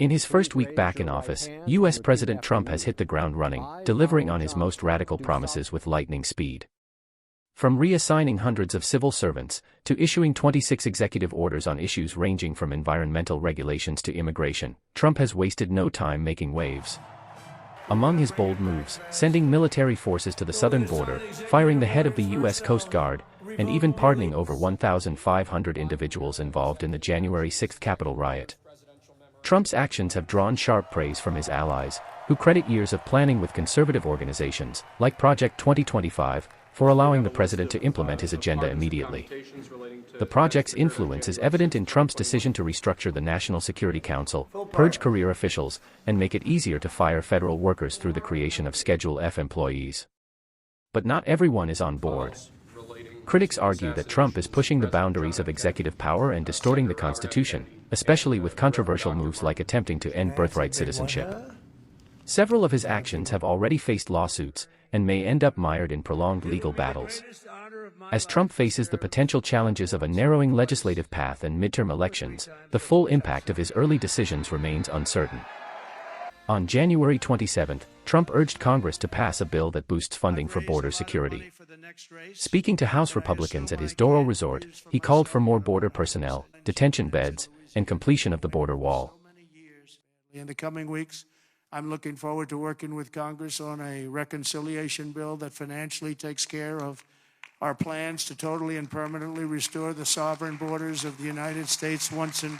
In his first week back in office, U.S. President Trump has hit the ground running, delivering on his most radical promises with lightning speed. From reassigning hundreds of civil servants, to issuing 26 executive orders on issues ranging from environmental regulations to immigration, Trump has wasted no time making waves. Among his bold moves, sending military forces to the southern border, firing the head of the U.S. Coast Guard, and even pardoning over 1,500 individuals involved in the January 6 Capitol riot. Trump's actions have drawn sharp praise from his allies, who credit years of planning with conservative organizations, like Project 2025, for allowing the president to implement his agenda immediately. The project's influence is evident in Trump's decision to restructure the National Security Council, purge career officials, and make it easier to fire federal workers through the creation of Schedule F employees. But not everyone is on board. Critics argue that Trump is pushing the boundaries of executive power and distorting the Constitution, especially with controversial moves like attempting to end birthright citizenship. Several of his actions have already faced lawsuits, and may end up mired in prolonged legal battles. As Trump faces the potential challenges of a narrowing legislative path and midterm elections, the full impact of his early decisions remains uncertain. On January 27, Trump urged Congress to pass a bill that boosts funding for border security. Speaking to House Republicans at his Doral resort, he called for more border personnel, detention beds, and completion of the border wall. In the coming weeks, I'm looking forward to working with Congress on a reconciliation bill that financially takes care of our plans to totally and permanently restore the sovereign borders of the United States once and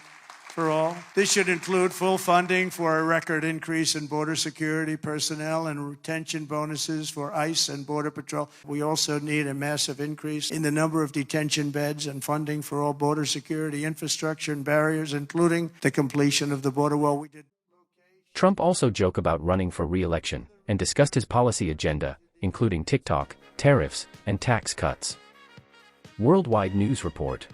for all. This should include full funding for a record increase in border security personnel and retention bonuses for ICE and Border Patrol. We also need a massive increase in the number of detention beds and funding for all border security infrastructure and barriers, including the completion of the border wall. Trump also joked about running for re-election, and discussed his policy agenda, including TikTok, tariffs, and tax cuts. Worldwide News Report.